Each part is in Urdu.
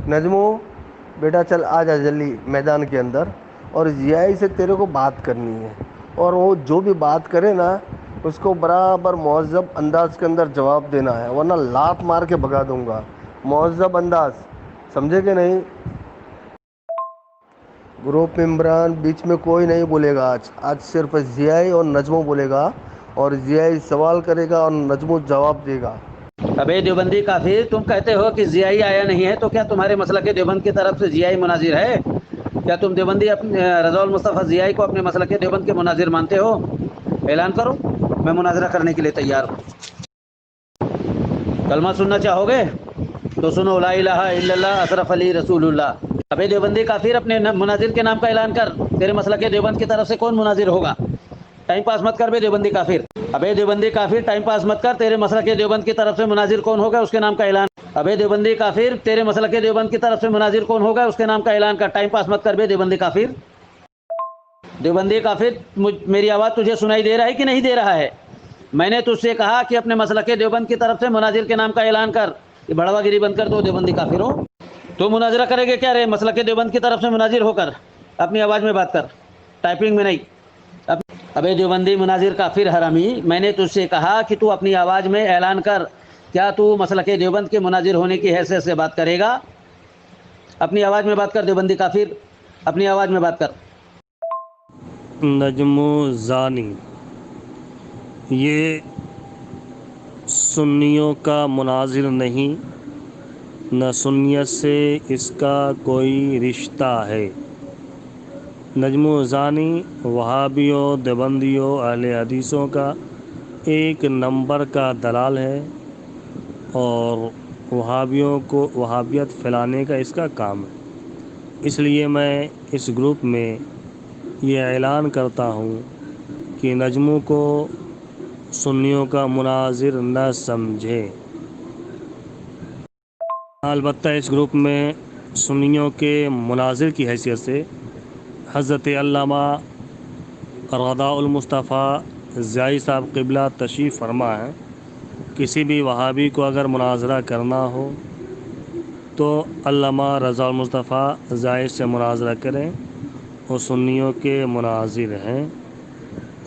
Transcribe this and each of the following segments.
نجمو بیٹا چل آ جا جلدی میدان کے اندر، اور ضیائی سے تیرے کو بات کرنی ہے، اور وہ جو بھی بات کرے نا اس کو برابر مہذب انداز کے اندر جواب دینا ہے، ورنہ لات مار کے بھگا دوں گا۔ مہذب انداز، سمجھے کہ نہیں؟ گروپ ممبران بیچ میں کوئی نہیں بولے گا، آج صرف ضیائی اور نجمو بولے گا، اور ضیائی سوال کرے گا اور نجمو جواب دے گا۔ ابے دیوبندی کافر، تم کہتے ہو کہ ضیائی آیا نہیں ہے، تو کیا تمہارے مسلک دیوبند کی طرف سے ضیائی مناظر ہے؟ کیا تم دیوبندی رضا المصطفیٰ ضیائی کو اپنے مسلک دیوبند کے مناظر مانتے ہو؟ اعلان کرو، میں مناظرہ کرنے کے لیے تیار ہوں۔ کلمہ سننا چاہو گے تو سنو، لا الہ الا اللہ اشرف علی رسول اللہ۔ ابے دیوبندی کافر، اپنے مناظر کے نام کا اعلان کر، تیرے مسلک دیوبند کی طرف سے کون مناظر ہوگا؟ ٹائم پاس مت کر بے دیوبندی کافر۔ ابے دیوبندی کافر، ٹائم پاس مت کر، تیرے مسلک دیوبند کی طرف سے مناظر کون ہوگا اس کے نام کا اعلان۔ ابے دیوبندی کافر، تیرے مسلک دیوبند کی طرف سے مناظر کون ہوگا اس کے نام کا اعلان کر، ٹائم پاس مت کر بے دیوبندی کافر۔ دیوبندی کافر، میری آواز تجھے سنائی دے رہا ہے کہ نہیں دے رہا ہے؟ میں نے تجھ سے کہا کہ اپنے مسلک دیوبند کی طرف سے مناظر کے نام کا اعلان کر۔ یہ بڑوا گیری بند کر دو دیوبندی کافر ہو۔ تو مناظرہ کرے گے کیا رے؟ مسلک دیوبند کی طرف سے مناظر ہو کر اپنی آواز میں بات کر، ٹائپنگ میں نہیں۔ ابے دیوبندی مناظر کافر حرامی، میں نے تجھ سے کہا کہ تو اپنی آواز میں اعلان کر، کیا تو مسلک دیوبند کے مناظر ہونے کی حیثیت سے بات کرے گا؟ اپنی آواز میں بات کر دیوبندی کافر، اپنی آواز میں بات کر۔ نجم زانی، یہ سنیوں کا مناظر نہیں، نہ سنیت سے اس کا کوئی رشتہ ہے۔ نجم زانی وہابیوں، دیوبندیوں، اہل حدیثوں کا ایک نمبر کا دلال ہے، اور وہابیوں کو وہابیت پھیلانے کا اس کا کام ہے۔ اس لیے میں اس گروپ میں یہ اعلان کرتا ہوں کہ نجموں کو سنیوں کا مناظر نہ سمجھے۔ البتہ اس گروپ میں سنیوں کے مناظر کی حیثیت سے حضرت علامہ رضا المصطفیٰ ضیائی صاحب قبلہ تشریف فرما ہے۔ کسی بھی وہابی کو اگر مناظرہ کرنا ہو تو علامہ رضا المصطفیٰ ضیائی سے مناظرہ کریں، وہ سنیوں کے مناظر ہیں،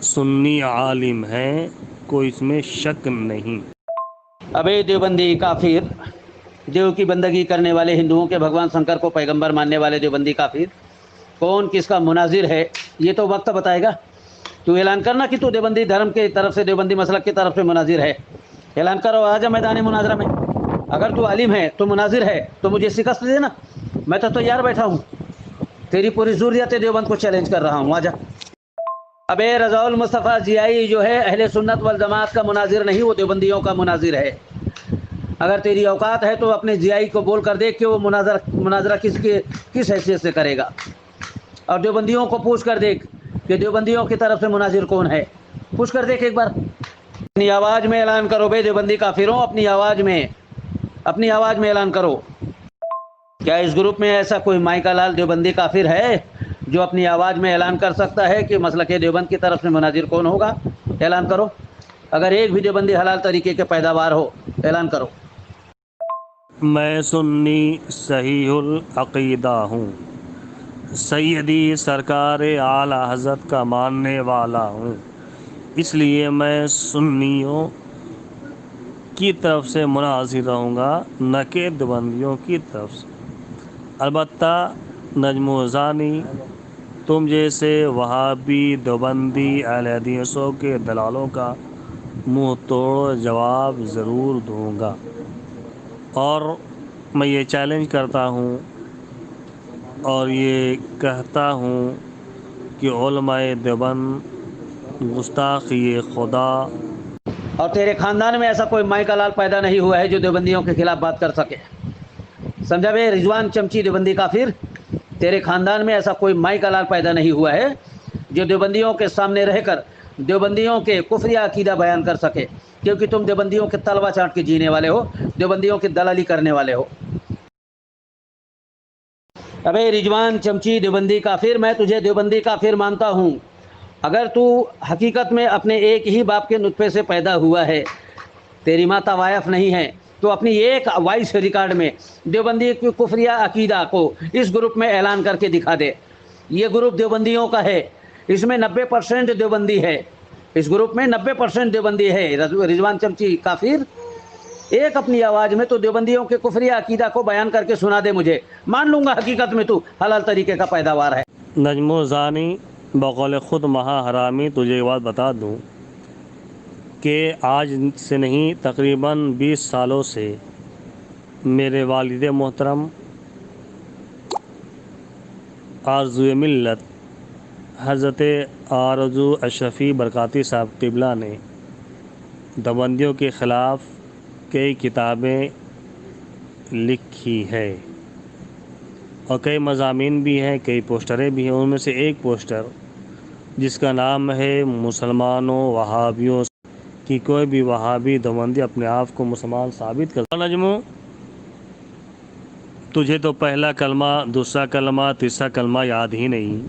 سنی عالم ہیں، کوئی اس میں شک نہیں۔ ابے دیوبندی کافر، دیو کی بندگی کرنے والے ہندوؤں کے بھگوان شنکر کو پیغمبر ماننے والے دیوبندی کافر، کون کس کا مناظر ہے یہ تو وقت بتائے گا۔ تو اعلان کرنا کہ تو دیوبندی دھرم کی طرف سے، دیوبندی مسلک کی طرف سے مناظر ہے۔ اعلان کرو، آجا میدان مناظرہ میں۔ اگر تو عالم ہے، تو مناظر ہے، تو مجھے شکست دینا، میں تو تیار بیٹھا ہوں، تیری پوری ضروریت دیوبند کو چیلنج کر رہا ہوں، آجا۔ ابے رضا المصطفیٰ ضیائی جو ہے اہل سنت والجماعت کا مناظر نہیں، وہ دیوبندیوں کا مناظر ہے۔ اگر تیری اوقات ہے تو اپنے ضیائی کو بول کر دیکھ کہ وہ مناظرہ کس حیثیت سے کرے گا، اور دیوبندیوں کو پوچھ کر دیکھ کہ دیوبندیوں کی طرف سے مناظر کون ہے، پوچھ کر دیکھ ایک بار۔ اپنی آواز میں اعلان کرو بے دیوبندی کافروں، اپنی آواز میں اعلان کرو۔ کیا اس گروپ میں ایسا کوئی مائیکا لال دیوبندی کافر ہے جو اپنی آواز میں اعلان کر سکتا ہے کہ مسلک دیوبند کی طرف سے مناظر کون ہوگا؟ اعلان کرو۔ اگر ایک بھی دیوبندی حلال طریقے کے پیداوار ہو، اعلان کرو۔ میں سنی صحیح العقیدہ ہوں، سیدی سرکار اعلیٰ حضرت کا ماننے والا ہوں، اس لیے میں سنیوں کی طرف سے مناظر رہوں گا، نہ کہ دیوبندیوں کی طرف سے۔ البتہ نجم زانی، تم جیسے وہابی، دیوبندی، اہل حدیثوں کے دلالوں کا منہ توڑ جواب ضرور دوں گا، اور میں یہ چیلنج کرتا ہوں اور یہ کہتا ہوں کہ علماء دیوبند گستاخی خدا، اور تیرے خاندان میں ایسا کوئی مائیکا لال پیدا نہیں ہوا ہے جو دیوبندیوں کے خلاف بات کر سکے، سمجھا بے رضوان چمچی دیوبندی کافر؟ تیرے خاندان میں ایسا کوئی مائیکا لال پیدا نہیں ہوا ہے جو دیوبندیوں کے سامنے رہ کر دیوبندیوں کے کفریہ عقیدہ بیان کر سکے، کیونکہ تم دیوبندیوں کے تلوا چاٹ کے جینے والے ہو، دیوبندیوں کی دلالی کرنے والے ہو۔ ابے رضوان چمچی دیوبندی کافر، میں تجھے دیوبندی کافر مانتا ہوں اگر تو حقیقت میں اپنے ایک ہی باپ کے نطفے سے پیدا ہوا ہے، تیری ماں طوائف نہیں ہے، تو اپنی ایک وائس ریکارڈ میں دیوبندی کی کفریہ عقیدہ کو اس گروپ میں اعلان کر کے دکھا دے. یہ گروپ دیوبندیوں کا ہے, اس میں 90% دیوبندی ہے, اس گروپ میں 90% دیوبندی ہے. رضوان چمچی کافر ایک اپنی آواز میں تو دیوبندیوں کے کفریہ عقیدہ کو بیان کر کے سنا دے, مجھے مان لوں گا حقیقت میں تو حلال طریقے کا پیداوار ہے. نجم و ثانی بقول خود مہا حرامی. تجھے یہ بات بتا دوں کہ آج سے نہیں تقریباً 20 سالوں سے میرے والد محترم آرزو ملت حضرت آرزو اشرفی برکاتی صاحب قبلہ نے دیوبندیوں کے خلاف کئی کتابیں لکھی ہے اور کئی مضامین بھی ہیں, کئی پوسٹریں بھی ہیں. ان میں سے ایک پوسٹر جس کا نام ہے مسلمانوں وہابیوں کہ کوئی بھی وہابی دیوبندی اپنے آپ کو مسلمان ثابت کرتا. نجمو تجھے تو پہلا کلمہ, دوسرا کلمہ, تیسرا کلمہ یاد ہی نہیں,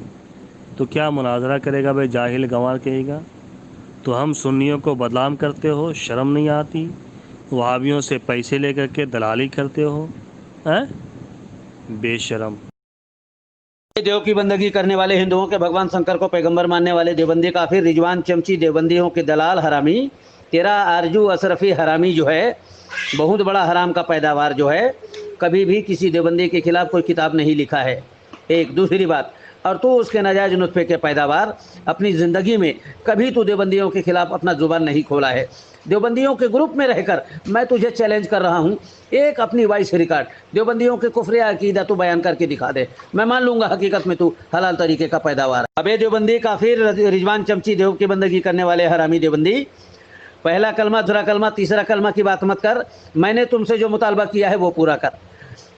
تو کیا مناظرہ کرے گا بھائی؟ جاہل گنوار کہے گا. تو ہم سنیوں کو بدنام کرتے ہو, شرم نہیں آتی؟ وہابیوں سے پیسے لے کر کے دلالی کرتے ہو, بے شرم. دیو کی بندگی کرنے والے ہندوؤں کے بھگوان شنکر کو پیغمبر ماننے والے دیوبندی کافر رضوان چمچی دیوبندیوں کے دلال حرامی. تیرا آرزو اشرفی حرامی جو ہے بہت بڑا حرام کا پیداوار جو ہے, کبھی بھی کسی دیوبندی کے خلاف کوئی کتاب نہیں لکھا ہے. ایک دوسری بات, اور تو اس کے ناجائز نطفے کے پیداوار اپنی زندگی میں کبھی تو دیوبندیوں کے خلاف اپنا زبان نہیں کھولا ہے. دیوبندیوں کے گروپ میں رہ کر میں تجھے چیلنج کر رہا ہوں, ایک اپنی وائس ریکارڈ دیوبندیوں کے کفریہ عقیدہ تو بیان کر کے دکھا دے, میں مان لوں گا حقیقت میں تو حلال طریقے کا پیداوار ہے. ابے دیوبندی کافر رضوان چمچی دیو کی بندگی کرنے والے حرامی دیوبندی, پہلا کلمہ, دوسرا کلمہ, تیسرا کلمہ کی بات مت کر. میں نے تم سے جو مطالبہ کیا ہے وہ پورا کر.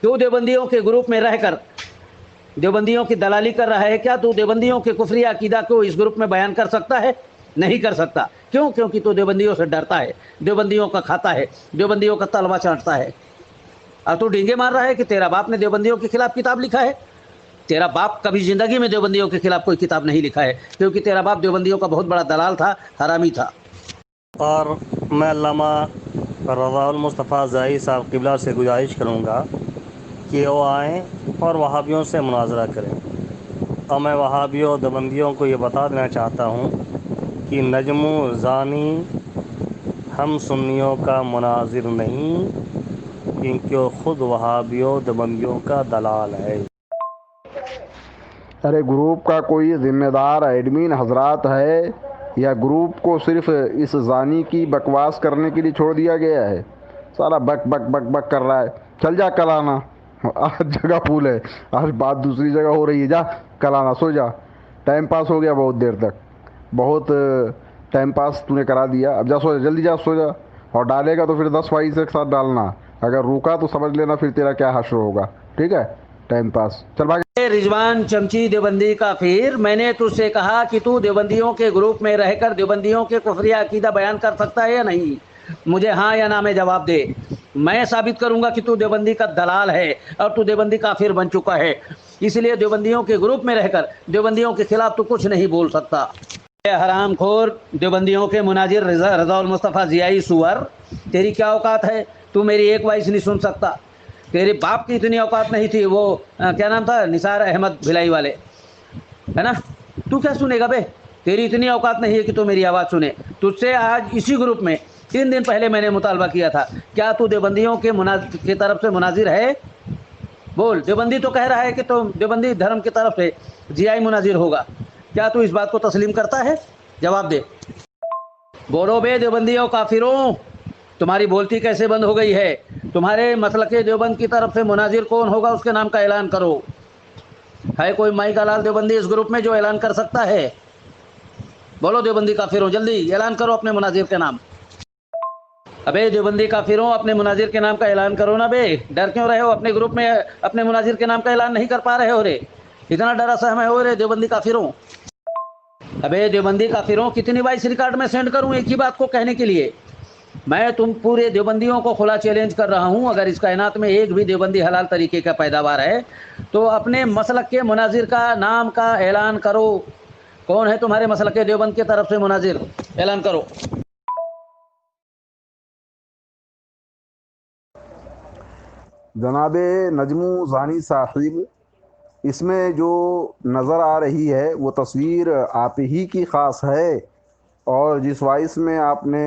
تو دیوبندیوں کے گروپ میں رہ کر دیوبندیوں کی دلالی کر رہا ہے کیا؟ تو دیوبندیوں کے کفریہ عقیدہ کو اس گروپ میں بیان کر سکتا ہے؟ نہیں کر سکتا. کیوں؟ کیونکہ تو دیوبندیوں سے ڈرتا ہے, دیوبندیوں کا کھاتا ہے, دیوبندیوں کا تلوا چاٹتا ہے. اور تو ڈینگے مار رہا ہے کہ تیرا باپ نے دیوبندیوں کے خلاف کتاب لکھا ہے. تیرا باپ کبھی زندگی میں دیوبندیوں کے خلاف کوئی کتاب نہیں لکھا ہے, کیونکہ تیرا باپ دیوبندیوں کا بہت بڑا دلال تھا, حرامی تھا. اور میں علامہ رضا المصطفیٰ زائی صاحب قبلہ سے گزارش کروں گا کہ وہ آئیں اور وہابیوں سے مناظرہ کریں. اور میں وہابیوں دیوبندیوں کو یہ بتا دینا چاہتا ہوں کہ نجم و ثانی ہم سنیوں کا مناظر نہیں, کیونکہ وہ خود وہابیوں دیوبندیوں کا دلال ہے. ارے گروپ کا کوئی ذمہ دار ایڈمن حضرات ہے یا گروپ کو صرف اس زانی کی بکواس کرنے کے لیے چھوڑ دیا گیا ہے؟ سارا بک بک بک بک کر رہا ہے. چل جا کل آنا, آج جگہ پھول ہے, آج بات دوسری جگہ ہو رہی ہے. جا کل آنا, سو جا. ٹائم پاس ہو گیا بہت دیر تک, بہت ٹائم پاس تو نے کرا دیا. اب جا سو جا, جلدی جا سو جا. اور ڈالے گا تو پھر 10 فائز ایک ساتھ ڈالنا, اگر روکا تو سمجھ لینا پھر تیرا کیا حشر ہوگا. ٹھیک ہے, ٹائم پاس. چل بھاگ. رضوان چمچی دیوبندی کافر, میں نے تجھ سے کہا کہ تو دیوبندیوں کے گروپ میں رہ کر دیوبندیوں کے کفریہ عقیدہ بیان کر سکتا ہے یا نہیں؟ مجھے ہاں یا نہ میں جواب دے. میں ثابت کروں گا کہ تو دیوبندی کا دلال ہے اور تو دیوبندی کافر بن چکا ہے. اس لیے دیوبندیوں کے گروپ میں رہ کر دیوبندیوں کے خلاف تو کچھ نہیں بول سکتا. حرام خور دیوبندیوں کے مناظر رضا المصطفیٰ ضیائی سور, تیری کیا اوقات ہے؟ تو میری ایک وائس نہیں سن سکتا. تیرے باپ کی اتنی اوقات نہیں تھی, وہ کیا نام تھا, نثار احمد بھلائی والے, ہے نا. تو کیا سنے گا بے؟ تیری اتنی اوقات نہیں ہے کہ تو میری آواز سنے. تجھ سے آج اسی گروپ میں 3 دن پہلے میں نے مطالبہ کیا تھا, کیا تو دیوبندیوں کے طرف سے مناظر ہے؟ بول. دیوبندی تو کہہ رہا ہے کہ تو دیوبندی دھرم کی طرف سے ضیائی مناظر ہوگا. کیا تو اس بات کو تسلیم کرتا ہے؟ جواب دے. بولو بے دیوبندیوں کافروں, تمہاری بولتی کیسے بند ہو گئی ہے؟ تمہارے مسلک دیوبند کی طرف سے مناظر کون ہوگا اس کے نام کا اعلان کرو. ہے کوئی مائی کا لال دیوبندی اس گروپ میں جو اعلان کر سکتا ہے؟ بولو دیوبندی کافروں, جلدی اعلان کرو اپنے مناظر کے نام. ابے دیوبندی کافروں, اپنے مناظر کے نام کا اعلان کرو نا بے. ڈر کیوں رہے ہو؟ اپنے گروپ میں اپنے مناظر کے نام کا اعلان نہیں کر پا رہے ہو رے, اتنا ڈرا سہمے ہو رے دیوبندی کافروں. ابے دیوبندی کافروں, کتنی وائس ریکارڈ میں سینڈ کروں ایک ہی بات کو کہنے کے لیے؟ میں تم پورے دیوبندیوں کو کھلا چیلنج کر رہا ہوں, اگر اس کائنات میں ایک بھی دیوبندی حلال طریقے کا پیداوار ہے تو اپنے مسلک کے مناظر کا نام کا اعلان کرو. کون ہے تمہارے مسلک دیوبند کی طرف سے مناظر؟ اعلان کرو. جناب نجمو ثانی صاحب، اس میں جو نظر آ رہی ہے وہ تصویر آپ ہی کی خاص ہے، اور جس وائس میں آپ نے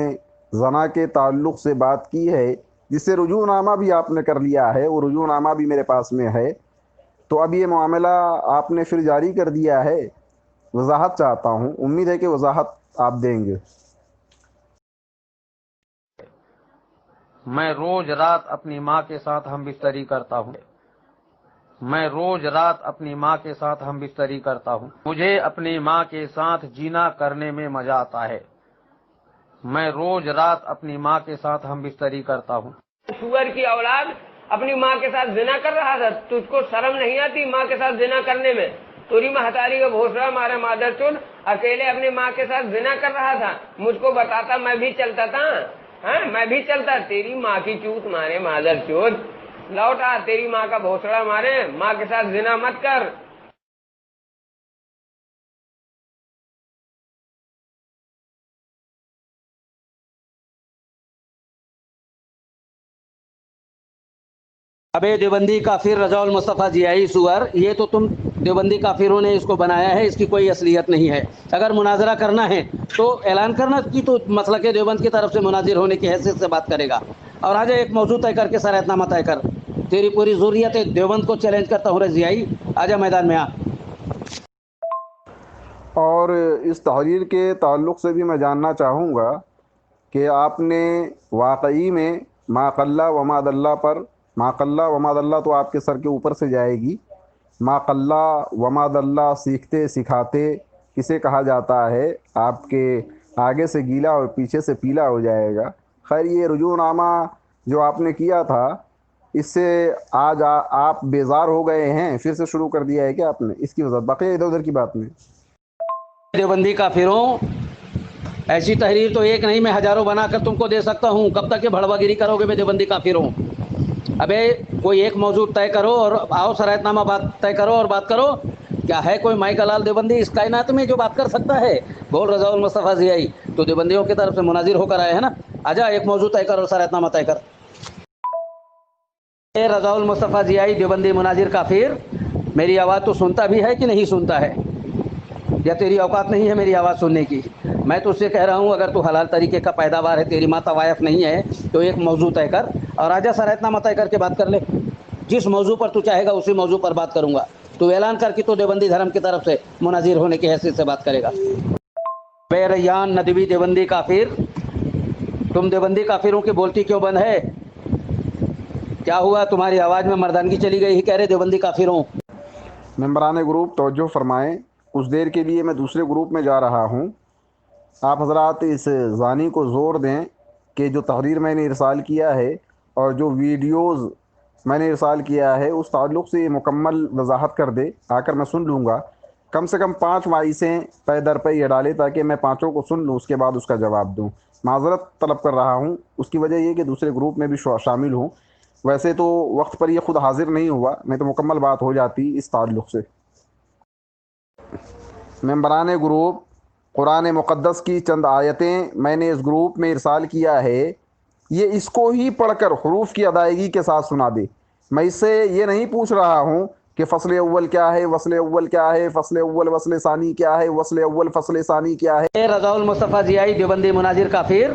زنا کے تعلق سے بات کی ہے، جس سے رجوع نامہ بھی آپ نے کر لیا ہے، وہ رجوع نامہ بھی میرے پاس میں ہے، تو اب یہ معاملہ آپ نے پھر جاری کر دیا ہے۔ وضاحت چاہتا ہوں، امید ہے کہ وضاحت آپ دیں گے۔ میں روز رات اپنی ماں کے ساتھ ہم بستری کرتا ہوں۔ میں روز رات اپنی ماں کے ساتھ ہم بستری کرتا ہوں۔ مجھے اپنی ماں کے ساتھ جینا کرنے میں مزہ آتا ہے۔ میں روز رات اپنی ماں کے ساتھ ہم بستری کرتا ہوں۔ سور کی اولاد اپنی ماں کے ساتھ زنا کر رہا تھا، تجھ کو شرم نہیں آتی ماں کے ساتھ زنا کرنے میں؟ توری مہتاری کا بھوسڑا مارا مادر چود، اکیلے اپنی ماں کے ساتھ زنا کر رہا تھا، مجھ کو بتاتا میں بھی چلتا تھا، ہاں میں بھی چلتا۔ تیری ماں کی چوت مارے مادر چود، لوٹا تیری ماں کا بھوسڑا مارے، ماں کے ساتھ زنا مت کر۔ ابے دیوبندی کافر رضا المصطفیٰ جیائی سور، یہ تو تم دیوبندی کافروں نے اس کو بنایا ہے، اس کی کوئی اصلیت نہیں ہے۔ اگر مناظرہ کرنا ہے تو اعلان کرنا کہ تو مسلک دیوبند کی طرف سے مناظر ہونے کی حیثیت سے بات کرے گا، اور آجا ایک موضوع طے کر کے شرائط نامہ طے کر۔ تیری پوری ضروریت ہے، دیوبند کو چیلنج کرتا ہوں رے جیائی، آجا میدان میں آ۔ اور اس تحریر کے تعلق سے بھی میں جاننا چاہوں گا کہ آپ نے واقعی میں ما قل وما دل پر، ما قل وما دل تو آپ کے سر کے اوپر سے جائے گی، ما قل وما دل سیکھتے سکھاتے کسے کہا جاتا ہے، آپ کے آگے سے گیلا اور پیچھے سے پیلا ہو جائے گا۔ خیر، یہ رجوع نامہ جو آپ نے کیا تھا، اس سے آج آپ بیزار ہو گئے ہیں، پھر سے شروع کر دیا ہے کہ آپ نے اس کی وضاحت باقی ادھر ادھر کی بات نہیں۔ دیوبندی کافروں، ایسی تحریر تو ایک نہیں، میں ہزاروں بنا کر تم کو دے سکتا ہوں۔ کب تک یہ بھڑوا گیری کرو گے؟ میں دیوبندی کافروں، ابے کوئی ایک موضوع طے کرو اور آؤ شرائط نامہ بات طے کرو اور بات کرو۔ کیا ہے کوئی مائی کا لال دیوبندی اس کائنات میں جو بات کر سکتا ہے؟ بول رضا المصطفیٰ جیائی، تو دیوبندیوں کی طرف سے مناظر ہو کر آئے ہیں نا، آجا ایک موضوع طے کر اور شرائط نامہ طے کر۔ اے رضا المصطفیٰ جیائی دیوبندی مناظر کافر، میری آواز تو سنتا بھی ہے کہ نہیں سنتا ہے؟ یا تیری اوقات نہیں ہے میری آواز سننے کی؟ میں تو اس سے کہہ رہا ہوں اگر تو حلال طریقے کا پیداوار ہے، تیری ماں طوائف نہیں ہے، تو ایک موضوع طے کر اور آجا شرائط نامہ طے کر کے بات کر لے۔ جس موضوع پر تو چاہے گا اسی موضوع پر بات کروں گا۔ تو اعلان کر کے تو دیوبندی دھرم کی طرف سے مناظر ہونے کی حیثیت سے بات کرے گا۔ بے ریان ندوی دیوبندی کافر، تم دیوبندی کافروں کی بولتی کیوں بند ہے؟ کیا ہوا تمہاری آواز میں مردانگی چلی گئی ہی کہہ رہے دیوبندی کافروں؟ ممبران گروپ توجہ فرمائیں، کچھ دیر کے لیے میں دوسرے گروپ میں جا رہا ہوں۔ آپ حضرات اس زانی کو زور دیں کہ جو تحریر میں نے ارسال کیا ہے اور جو ویڈیوز میں نے ارسال کیا ہے اس تعلق سے مکمل وضاحت کر دے، آ کر میں سن لوں گا۔ کم سے کم 5 وائسیں پے در پہ یہ ڈالے تاکہ میں پانچوں کو سن لوں، اس کے بعد اس کا جواب دوں۔ معذرت طلب کر رہا ہوں، اس کی وجہ یہ کہ دوسرے گروپ میں بھی شامل ہوں۔ ویسے تو وقت پر یہ خود حاضر نہیں ہوا، نہیں تو مکمل بات ہو جاتی اس تعلق سے۔ ممبران گروپ، قرآن مقدس کی چند آیتیں میں نے اس گروپ میں ارسال کیا ہے، یہ اس کو ہی پڑھ کر حروف کی ادائیگی کے ساتھ سنا دے۔ میں اس سے یہ نہیں پوچھ رہا ہوں کہ فصل اول کیا ہے، وصل اول کیا ہے، فصل اول وصل ثانی کیا ہے، وصل اول فصل ثانی کیا ہے۔ اے رضا المصطفیٰ جیائی دیوبندی مناظر کافر،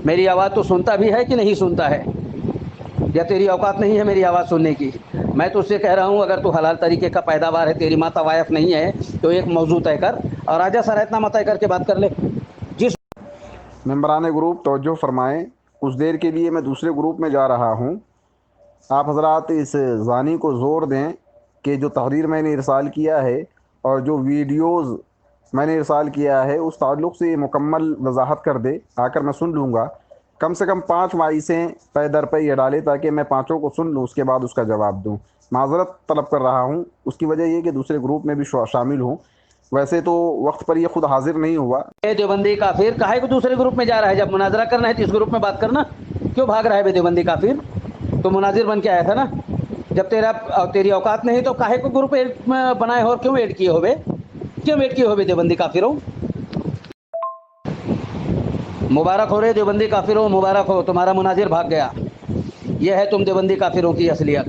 میری آواز تو سنتا بھی ہے کہ نہیں سنتا ہے؟ یا تیری اوقات نہیں ہے میری آواز سننے کی؟ میں تو اس سے کہہ رہا ہوں اگر تو حلال طریقے کا پیداوار ہے، تیری ماں طوائف نہیں ہے، تو ایک موضوع طے کر اور آجا شرائط نامہ طے کر کے بات کر لے۔ جس ممبران گروپ توجہ فرمائیں، کچھ دیر کے لیے میں دوسرے گروپ میں جا رہا ہوں۔ آپ حضرات اس زانی کو زور دیں کہ جو تحریر میں نے ارسال کیا ہے اور جو ویڈیوز میں نے ارسال کیا ہے اس تعلق سے مکمل وضاحت کر دے، آ کر میں سن لوں گا۔ کم سے کم 5 وائسیں پے در پہ یہ ڈالے تاکہ میں پانچوں کو سن لوں، اس کے بعد اس کا جواب دوں۔ معذرت طلب کر رہا ہوں، اس کی وجہ یہ کہ دوسرے گروپ میں بھی شامل ہوں۔ ویسے تو وقت پر یہ خود حاضر نہیں ہوا۔ اے دیوبندی کافر، کاہے کو دوسرے گروپ میں جا رہا ہے؟ جب مناظرہ کرنا ہے تو اس گروپ میں بات کرنا، کیوں بھاگ رہا ہے بے دیوبندی کافر؟ تو مناظر بن کے آیا تھا نا، جب تیری اوقات نہیں تو کاہے کو گروپ بنائے ہو اور کیوں ایڈ کیے ہو بے؟ کیوں ایڈ کیے ہو بے دیوبندی کافروں؟ مبارک ہو رہے دیوبندی کافروں، مبارک ہو، تمہارا مناظر بھاگ گیا۔ یہ ہے تم دیوبندی کافروں کی اصلیت.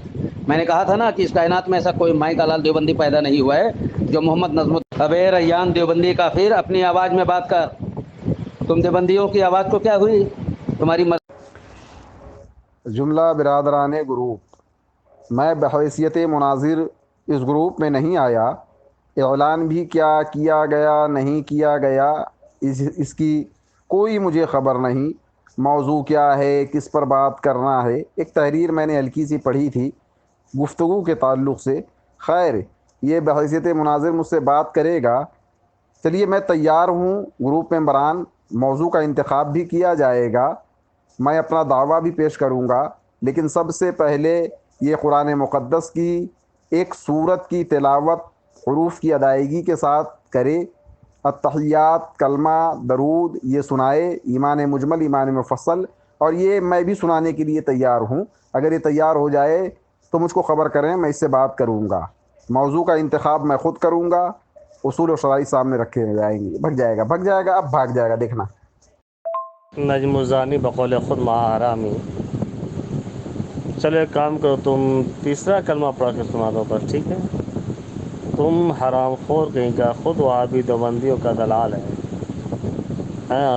میں نے کہا تھا نا کہ اس کائنات میں ایسا کوئی مائی کا لال دیوبندی پیدا نہیں ہوا ہے جو محمد نظم. ابے ریان دیوبندی کافر، اپنی آواز میں بات کر. تم دیوبندیوں کی آواز کو کیا ہوئی؟ تمہاری جملہ برادران گروپ، میں بحیثیت مناظر اس گروپ میں نہیں آیا. اعلان بھی کیا کیا گیا نہیں کیا گیا اس کی کوئی مجھے خبر نہیں. موضوع کیا ہے، کس پر بات کرنا ہے. ایک تحریر میں نے ہلکی سی پڑھی تھی گفتگو کے تعلق سے. خیر، یہ بحیثیت مناظر مجھ سے بات کرے گا. چلیے میں تیار ہوں. گروپ ممبران، موضوع کا انتخاب بھی کیا جائے گا. میں اپنا دعویٰ بھی پیش کروں گا، لیکن سب سے پہلے یہ قرآن مقدس کی ایک سورت کی تلاوت حروف کی ادائیگی کے ساتھ کرے. التحیات، کلمہ، درود یہ سنائے. ایمان مجمل، ایمان مفصل، اور یہ میں بھی سنانے کے لیے تیار ہوں. اگر یہ تیار ہو جائے تو مجھ کو خبر کریں، میں اس سے بات کروں گا. موضوع کا انتخاب میں خود کروں گا. اصول و شرائط سامنے رکھے جائیں گے. بھگ جائے گا، اب بھاگ جائے گا، دیکھنا. نجم الزانی بقول خود مہارامی. چلو ایک کام کرو، تم تیسرا کلمہ پڑھ کے سنا دو بس، ٹھیک ہے؟ تم حرام خور کہیں کا، خود وہابی دیوبندیوں کا دلال ہے.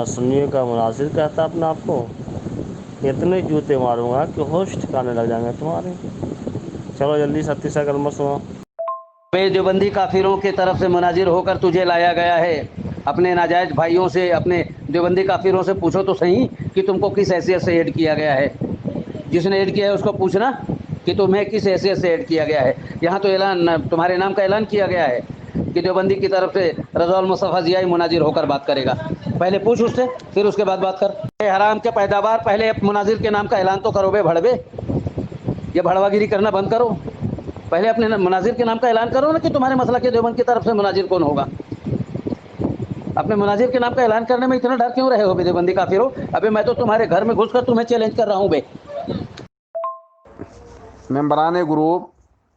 سنیوں کا مناظر کہتا اپنے آپ کو. اتنے جوتے ماروں گا کہ ہوش ٹھکانے لگ جائیں گے تمہارے. چلو جلدی سے تیسرا کلمہ سنو. دیوبندی کافروں کی طرف سے مناظر ہو کر تجھے لایا گیا ہے. اپنے ناجائز بھائیوں سے، اپنے دیوبندی کافروں سے پوچھو تو صحیح کہ تم کو کس حیثیت سے ایڈ کیا گیا ہے. جس نے ایڈ کیا ہے اس کو پوچھنا کہ تمہیں کس حیثیت سے ایڈ کیا گیا ہے. یہاں تو اعلان، تمہارے نام کا اعلان کیا گیا ہے کہ دیوبندی کی طرف سے رضا المصطفیٰ ضیائی مناظر ہو کر بات کرے گا. پہلے پوچھ اس سے، پھر اس کے بعد بات کر. اے حرام کے پیداوار، پہلے مناظر کے نام کا اعلان تو کرو بے بھڑوے. یہ بھڑوا گیری کرنا بند کرو. پہلے اپنے مناظر کے نام کا اعلان کرو نا کہ تمہارے مسلک کے دیوبند کی طرف سے مناظر کون ہوگا. اپنے مناظر کے نام کا اعلان کرنے میں اتنا ڈر کیوں رہے ہو بے دیوبندی کافرو؟ ابھی میں تو تمہارے گھر میں گھس کر تمہیں چیلنج کر رہا ہوں بے. ممبران گروپ،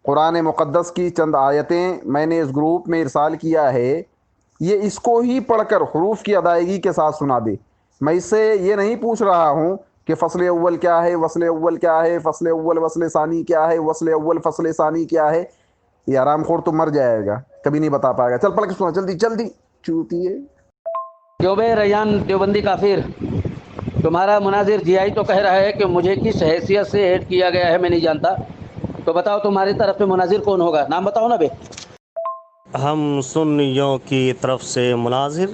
قرآن مقدس کی چند آیتیں میں نے اس گروپ میں ارسال کیا ہے. یہ اس کو ہی پڑھ کر حروف کی ادائیگی کے ساتھ سنا دے. میں اس سے یہ نہیں پوچھ رہا ہوں کہ فصل اول کیا ہے، وصل اول کیا ہے، فصل اول وصل ثانی کیا ہے، وصل اول فصل ثانی کیا ہے. یہ آرام خور تو مر جائے گا، کبھی نہیں بتا پائے گا. چل پڑھ کے سنا جلدی جلدی، چوتی ہے. جو بے ریان دیوبندی کافر، تمہارا مناظر جیائی تو کہہ رہا ہے کہ مجھے کس حیثیت سے ایڈ کیا گیا ہے میں نہیں جانتا. تو بتاؤ تمہاری طرف سے مناظر کون ہوگا؟ نام بتاؤ نا بے. ہم سنیوں کی طرف سے مناظر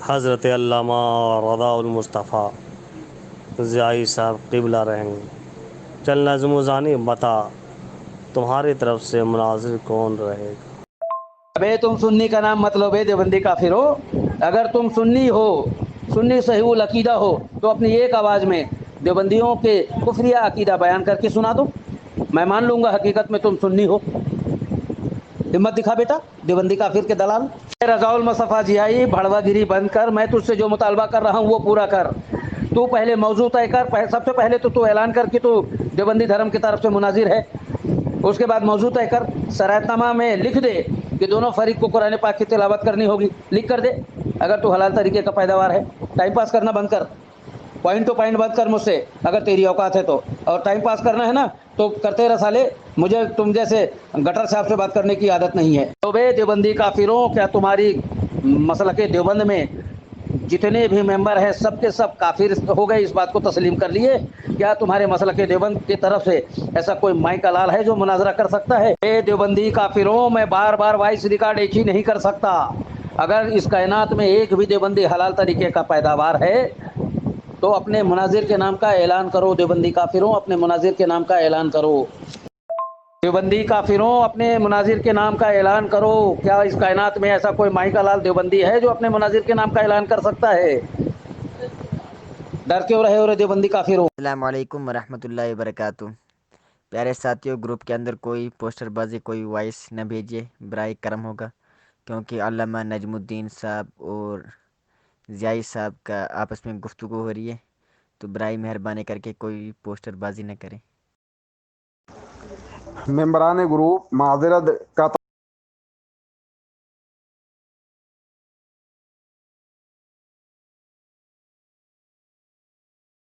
حضرت علامہ رضا المصطفیٰ ضیائی صاحب قبلہ رہیں گے. چل نظم و ثانی بتا، تمہاری طرف سے مناظر کون رہے گا؟ ابے تم سنی کا نام مت لو بے دیوبندی کافر ہو. اگر تم سنی ہو، سنی صحیح العقیدہ ہو تو اپنی ایک آواز میں دیوبندیوں کے کفریہ عقیدہ بیان کر کے سنا دو. میں مان لوں گا حقیقت میں تم سنی ہو. ہمت دکھا بیٹا دیوبندی کافر کے دلال. رضا المصطفیٰ ضیائی، بھڑوا گیری بند کر. میں تجھ سے جو مطالبہ کر رہا ہوں وہ پورا کر. تو پہلے موضوع طے کر. سب سے پہلے تو اعلان کر کہ تو دیوبندی دھرم کی طرف سے مناظر ہے. اس کے بعد موضوع طے کر. شرائط نامہ میں لکھ دے کہ دونوں فریق کو قرآن پاک کی تلاوت کرنی ہوگی. لکھ کر دے اگر تو حلال طریقے کا پیداوار ہے. ٹائم پاس کرنا بند کر. پوائنٹ ٹو پوائنٹ بند کر مجھ سے اگر تیری اوقات ہے تو. اور ٹائم پاس کرنا ہے نا تو کرتے رہ سالے. مجھے تم جیسے گٹر صاحب سے بات کرنے کی عادت نہیں ہے. تو بے دیوبندی کافروں، کیا تمہاری مسلک دیوبند میں جتنے بھی ممبر ہیں سب کے سب کافر ہو گئے؟ اس بات کو تسلیم کر لیے؟ کیا تمہارے مسلک دیوبند کی طرف سے ایسا کوئی مائی کا لال ہے جو مناظرہ کر سکتا ہے؟ اے دیوبندی کافروں، میں بار بار وائس ریکارڈ ایک ہی نہیں کر سکتا. اگر اس کائنات میں ایک بھی دیوبندی حلال طریقے کا پیداوار ہے تو اپنے مناظر کے نام کا اعلان کرو. دیوبندی کافروں، اپنے مناظر کے نام کا اعلان کرو. دیوبندی کافروں، اپنے مناظر کے نام کا اعلان کرو. کیا اس کائنات میں ایسا کوئی مائی کا لال دیوبندی ہے جو اپنے مناظر کے نام کا اعلان کر سکتا ہے؟ ڈر کیوں رہے ہو رے دیوبندی کافروں؟ السلام علیکم ورحمۃ اللہ وبرکاتہ. پیارے ساتھیوں، گروپ کے اندر کوئی پوسٹر بازی، کوئی وائس نہ بھیجے، برائے کرم ہوگا. کیونکہ علامہ نجم الدین صاحب اور ضیائی صاحب کا آپس میں گفتگو ہو رہی ہے، تو برائے مہربانی کر کے کوئی پوسٹر بازی نہ کریں. ممبران گروپ معذرت کا